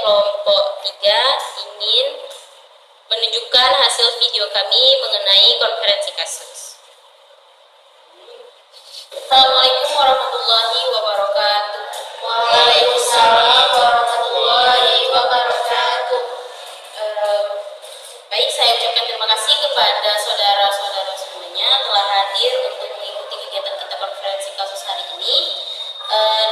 kelompok 3 ingin menunjukkan hasil video kami mengenai konferensi kasus. Assalamualaikum warahmatullahi wabarakatuh. Waalaikumsalam warahmatullahi wabarakatuh. Baik, saya ucapkan terima kasih kepada saudara-saudara semuanya telah hadir untuk mengikuti kegiatan kita konferensi kasus hari ini.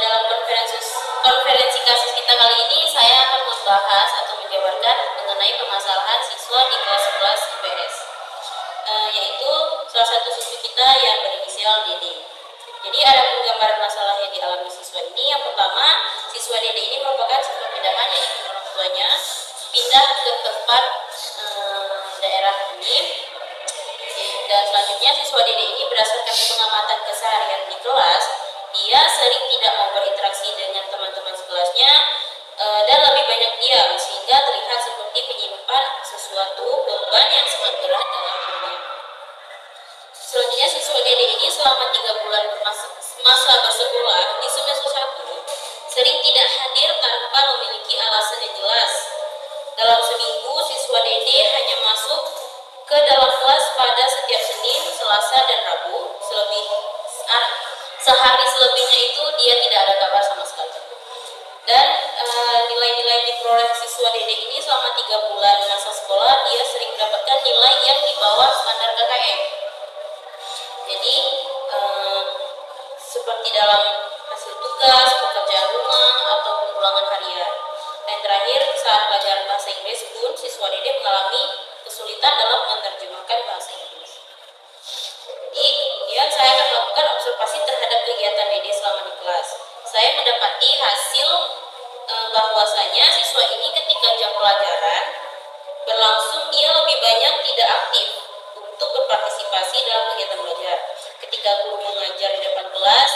Dalam konferensi kasus kita kali ini, saya akan membahas atau menjabarkan mengenai permasalahan siswa di kelas 11 IPS, yaitu salah satu siswa kita yang berinisial DD. Jadi ada gambaran masalah yang dialami siswa ini. Yang pertama, siswa DD ini merupakan siswa pindahan yang orang tuanya pindah ke tempat daerah ini. Dan selanjutnya siswa DD ini berdasarkan pengamatan keseharian di kelas, dia sering tidak mau berinteraksi dengan teman-teman sekelasnya dan lebih banyak diam, sehingga terlihat seperti menyimpan sesuatu beban yang sangat berat dalam dirinya. Selanjutnya siswa DD ini selama 3 bulan masa bersekolah di semester 1 sering tidak hadir tanpa memiliki alasan yang jelas. Dalam seminggu, siswa DD hanya masuk ke dalam kelas pada setiap Senin, Selasa, dan Rabu. Sehari selebihnya itu dia tidak ada kabar sama sekali. Dan nilai-nilai yang diperoleh siswa DD ini selama 3 bulan masa sekolah, dia sering mendapatkan nilai yang di bawah standar KKM. Jadi seperti dalam hasil tugas, pekerjaan rumah, atau ulangan harian. Dan terakhir, saat pelajaran bahasa Inggris pun siswa DD mengalami kesulitan dalam menerjemahkan bahasa Inggris. Jadi kemudian saya akan melakukan observasi terhadap kegiatan DD selama di kelas. Saya mendapati hasil bahwasanya siswa ini ketika jam pelajaran berlangsung, dia lebih banyak tidak aktif untuk berpartisipasi dalam kegiatan belajar. Ketika guru mengajar di depan kelas,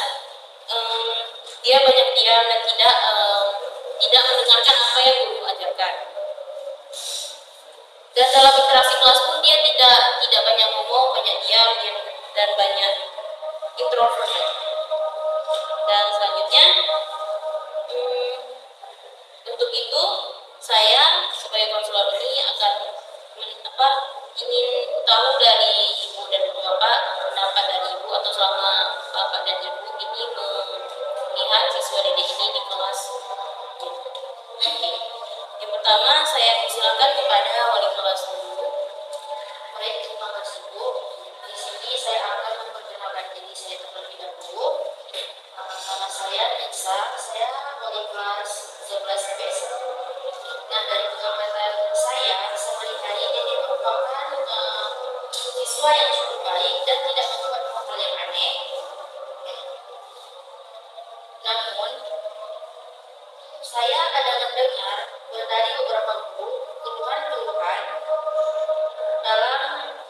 dia banyak diam dan tidak mendengarkan apa yang guru ajarkan. Dan dalam interaksi kelas pun dia tidak banyak ngomong, banyak diam dan banyak introvert. Dan selanjutnya, untuk itu saya sebagai konselor ini akan ingin tahu dari ibu dan bapak pendapat dari ibu, atau selama bapak dan ibu ini melihat siswa DD ini di kelas. Yang pertama, saya persilakan kepada wali kelas dulu. Baik, terima kasih Bu. Di sini saya akan memperkenalkan diri saya terlebih dahulu. Nama saya Nisa, saya wali kelas 11 IPS. Nah, dari pengamatan saya sehari-hari ini merupakan siswa yang cukup baik dan tidak membuat hal yang aneh. Namun, saya kadang mendengar dari beberapa guru keluhan-keluhan dalam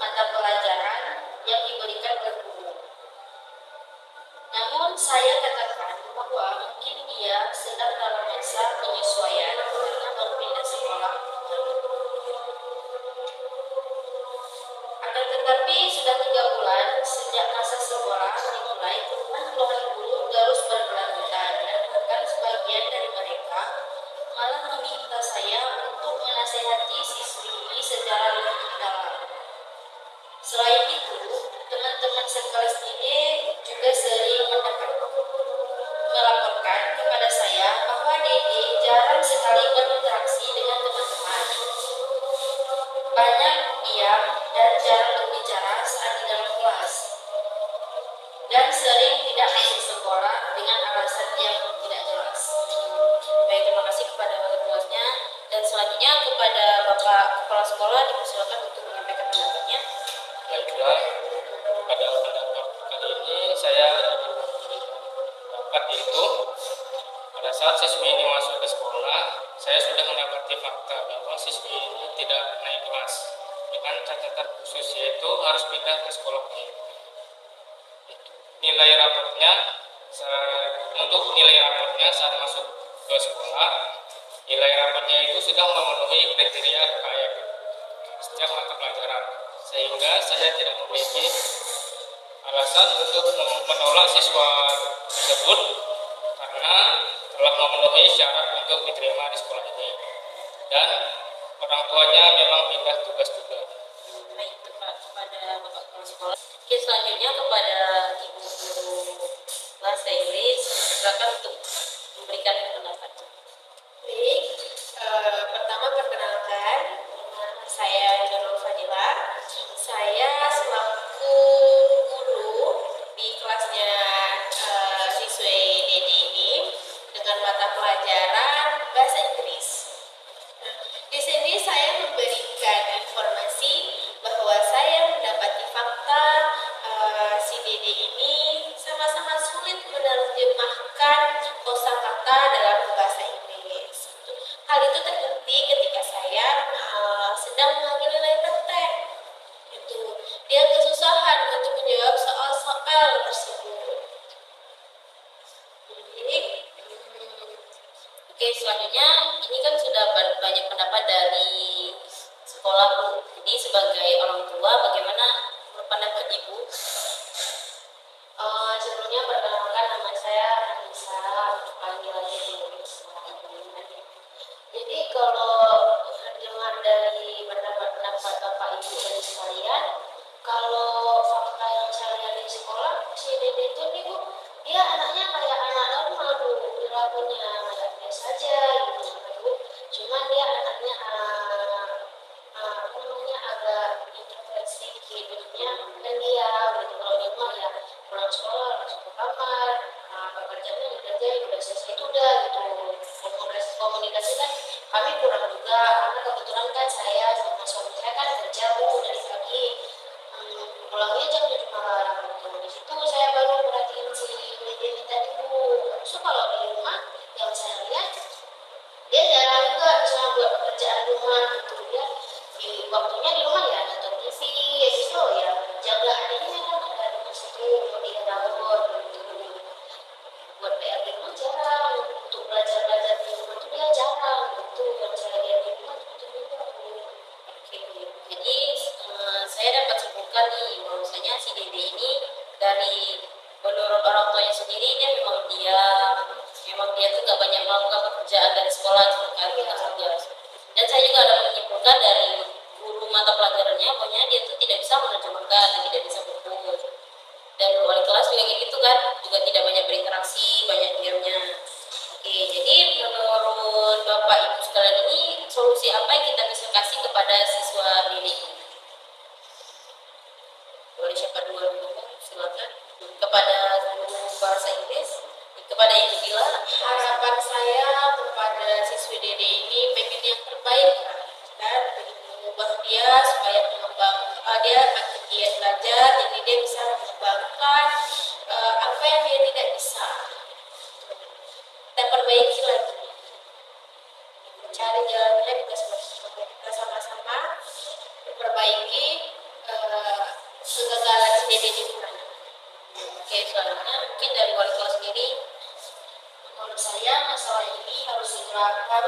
mata pelajaran yang diberikan oleh guru. Namun saya katakan bahwa mungkin dia sedang dalam masa penyesuaian karena baru pindah sekolah. Akan tetapi sudah 3 bulan sejak masa sekolah dimulai, keluhan guru terus berkelanjutan, dan bahkan sebagian dari mereka malah meminta saya untuk menasehati siswi ini secara lebih mendalam. Selain itu, teman-teman sekelas ini juga sering melaporkan kepada saya bahwa DD jarang sekali berinteraksi dengan teman-teman, banyak diam dan jarang berbicara saat di dalam kelas, dan sering tidak masuk sekolah dengan alasan yang tidak jelas. Baik, terima kasih kepada wali kelasnya. Dan selanjutnya kepada Bapak Kepala Sekolah dipersilakan untuk menyampaikan pendapatnya. Baiklah, pada pendapat kali ini saya dapat yaitu pada saat siswi ini masuk ke sekolah, saya sudah mendapati fakta bahwa siswi ini tidak naik kelas dengan catatan khusus, yaitu harus pindah ke sekolah lain. Untuk nilai rapotnya saat masuk ke sekolah, nilai rapotnya itu sudah memenuhi kriteria KKM setiap mata pelajaran, sehingga saya tidak memiliki alasan untuk menolak siswa tersebut karena telah memenuhi syarat untuk diterima di sekolah ini. dan orang tuanya memang pindah tugas juga. Baik itu Pak kepada Bapak Kepala Sekolah. Oke, selanjutnya kepada Ibu Guru Bahasa Inggris, silakan untuk memberikan pendapat. Baik, pertama perkenalkan, nama saya Nurul Fadila. Saya selaku guru di kelasnya siswi DD ini dengan mata pelajaran Bahasa Inggris. Nah, di sini saya memberikan informasi bahwa saya mendapati fakta si Dede ini sama-sama sulit menerjemahkan kosakata dalam bahasa Inggris. Hal itu terbukti ketika saya sedang mengambil nilai praktek. Dia kesusahan untuk menjawab soal-soal tersebut. Jadi, Oke, selanjutnya ini kan sudah banyak pendapat dari sekolah Bu. Jadi sebagai orang tua, bagaimana pendapat Ibu? sebelumnya perkenalkan, nama saya Anissa, panggil aja Ibu. Jadi kalau dengar dari pendapat Bapak Ibu dari sekalian, kalau fakta yang saya lihat di sekolah, si Dede itu nih Bu, dia anaknya kayak anak normal Bu, perilakunya kayak biasa aja gitu Bu. Cuman dia anaknya agak introvert sedikit, maksudnya pendiam gitu. Kalau di rumah ya pulang sekolah langsung ke kamar, pekerjaannya dikerjain udah selesai itu udah gitu. Komunikasi kan kami kurang juga, karena kebetulan kan saya sama suami saya kan kerja Bu dari pagi, pulangnya jam 7 malam gitu. Di situ saya baru perhatiin si Dede tadi Bu. So kalau di rumah yang saya lihat dia jarang juga bisa buat pekerjaan rumah gitu. Dia di waktunya di rumah ya nonton TV gitu ya, jaga adiknya kan ada di situ mau dia rawat gitu. Buat PR di rumah jarang, untuk belajar di rumah tuh dia jarang gitu. Yang saya lihat di rumah gitu juga. Oke, jadi saya dapat simpulkan nih bahwasanya si Dede ini dari menurut orang tuanya sendiri memang dia tuh gak banyak melakukan pekerjaan dari sekolah gitu kan, kerja. Dan saya juga dapat menyimpulkan dari guru mata pelajarannya bahwa dia tuh tidak bisa menerjemahkan dan tidak bisa berkumpul. Dan wali kelas juga kayak gitu kan, juga tidak banyak berinteraksi, banyak diamnya. Oke, jadi menurut Bapak Ibu sekalian ini solusi apa yang kita bisa kasih kepada siswa Dede ini? Boleh siapa dulu silakan. Kepada guru bahasa Inggris, kepada Ibu Dila. Harapan saya kepada siswi Dede ini pengen yang terbaik dan pengen mengubah dia supaya dia makin giat belajar, jadi dia bisa mengembangkan apa yang dia tidak bisa. Kita perbaiki lagi, cari jalannya, kita sama-sama memperbaiki kegagalan si Dede di mana. Oke, selanjutnya mungkin dari wali kelas sendiri. Menurut saya masalah ini harus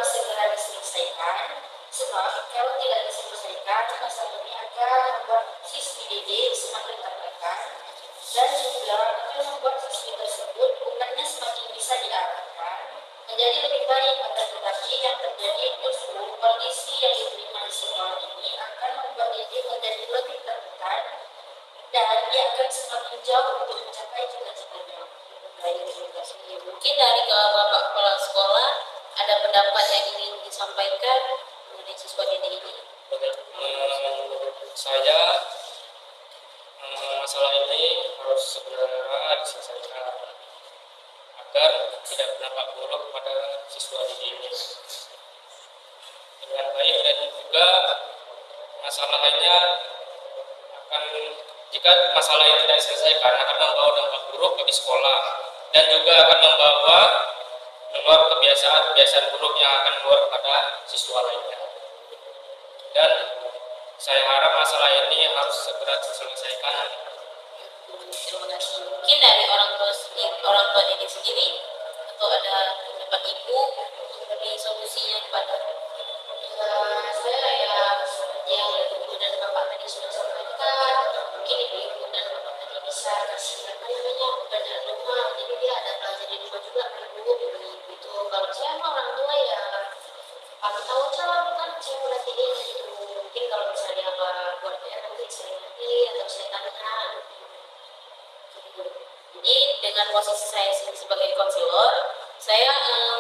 segera diselesaikan, sebab kalau tidak diselesaikan masalah ini akan membuat siswi Dede semakin tertekan dan juga akan membuat siswi tersebut bukannya semakin bisa diarahkan menjadi lebih baik, akan tetapi yang terjadi justru kondisi yang diterima di sekolah ini akan membuat Dede menjadi lebih tertekan dan dia akan semakin jauh untuk mencapai cita-citanya. Mungkin dari Bapak Kepala Sekolah ada pendapat yang ingin disampaikan mengenai siswa Dede ini? Menurut saya masalah ini harus segera diselesaikan agar tidak berdampak buruk pada siswa Dede ini dengan baik, dan juga masalah lainnya jika masalah ini tidak diselesaikan akan membawa dampak buruk bagi sekolah dan juga akan membawa kebiasaan buruk yang akan keluar pada siswa lainnya. Dan saya harap masalah ini harus segera diselesaikan. Terima kasih. Mungkin dari orang tua Dede sendiri atau ada pendapat Ibu untuk memberi solusinya kepada Saya ya seperti yang Ibu dan Bapak tadi sudah sampaikan, mungkin Ibu dan Bapak tadi bisa kasih pekerjaan rumah, jadi dia ada belajar di rumah juga kan Bu. Itu kalau saya mah orang tua ya kami tahu aja lah dengan posisi saya sebagai konselor, saya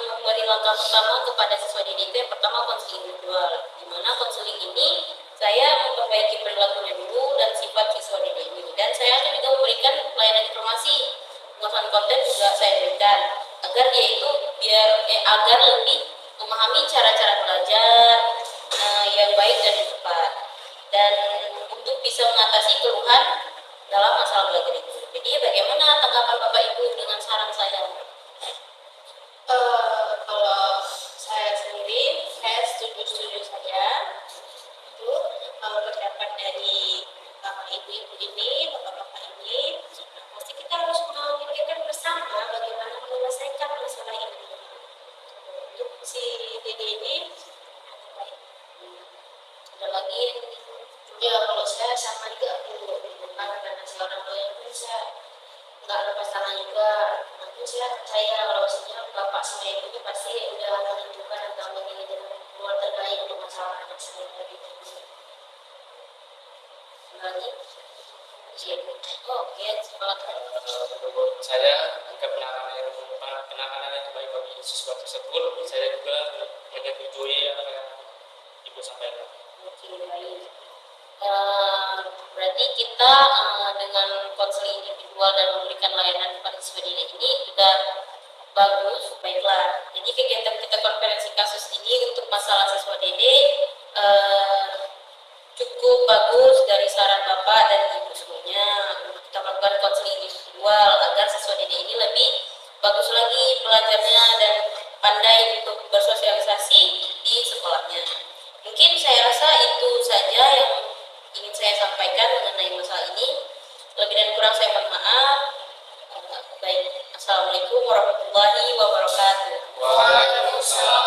memberi langkah pertama kepada siswa didik itu yang pertama konseling individual, di mana konseling ini saya memperbaiki perilakunya dulu dan sifat siswa didik ini, dan saya akan juga memberikan pelayanan informasi, pengetahuan konten juga saya berikan agar dia itu agar lebih memahami cara-cara belajar yang baik dan tepat, dan untuk bisa mengatasi keluhan dalam masalah belajar itu. Jadi bagaimana tanggapan Bapak Ibu dengan saran saya? Kalau saya sendiri, saya setuju saja untuk pendapat dari ibu-ibu ini, bapak-bapak ini. Pasti kita harus memikirkan bersama bagaimana menyelesaikan masalah ini. Untuk si Dede ini, Ada lagi ya kalau saya sama juga karena saya orang tua yang pun saya nggak lepas tangan juga. Nanti saya percaya kalau misalnya bapak sama ibu itu pasti udah menentukan atau menginginkan keluar terkait untuk masalah anak saya tadi. lagi? Oke, silakan. Menurut saya jika penanganan yang terbaik bagi siswa tersebut, saya juga menyetujui apa yang Ibu sampaikan. Oke, baik. Berarti kita dengan konseling individual dan memberikan layanan kepada siswa didik ini sudah bagus, baiklah. Jadi kegiatan kita konferensi kasus ini untuk masalah siswa didik cukup bagus dari saran Bapak dan Ibu semuanya. Kita melakukan konseling individual agar siswa didik ini lebih bagus lagi belajarnya dan pandai untuk bersosialisasi di sekolahnya. Mungkin saya rasa itu saja yang ingin saya sampaikan mengenai masalah ini. Lebih dan kurang saya mohon maaf. Baik, Assalamualaikum warahmatullahi wabarakatuh. Waalaikumsalam.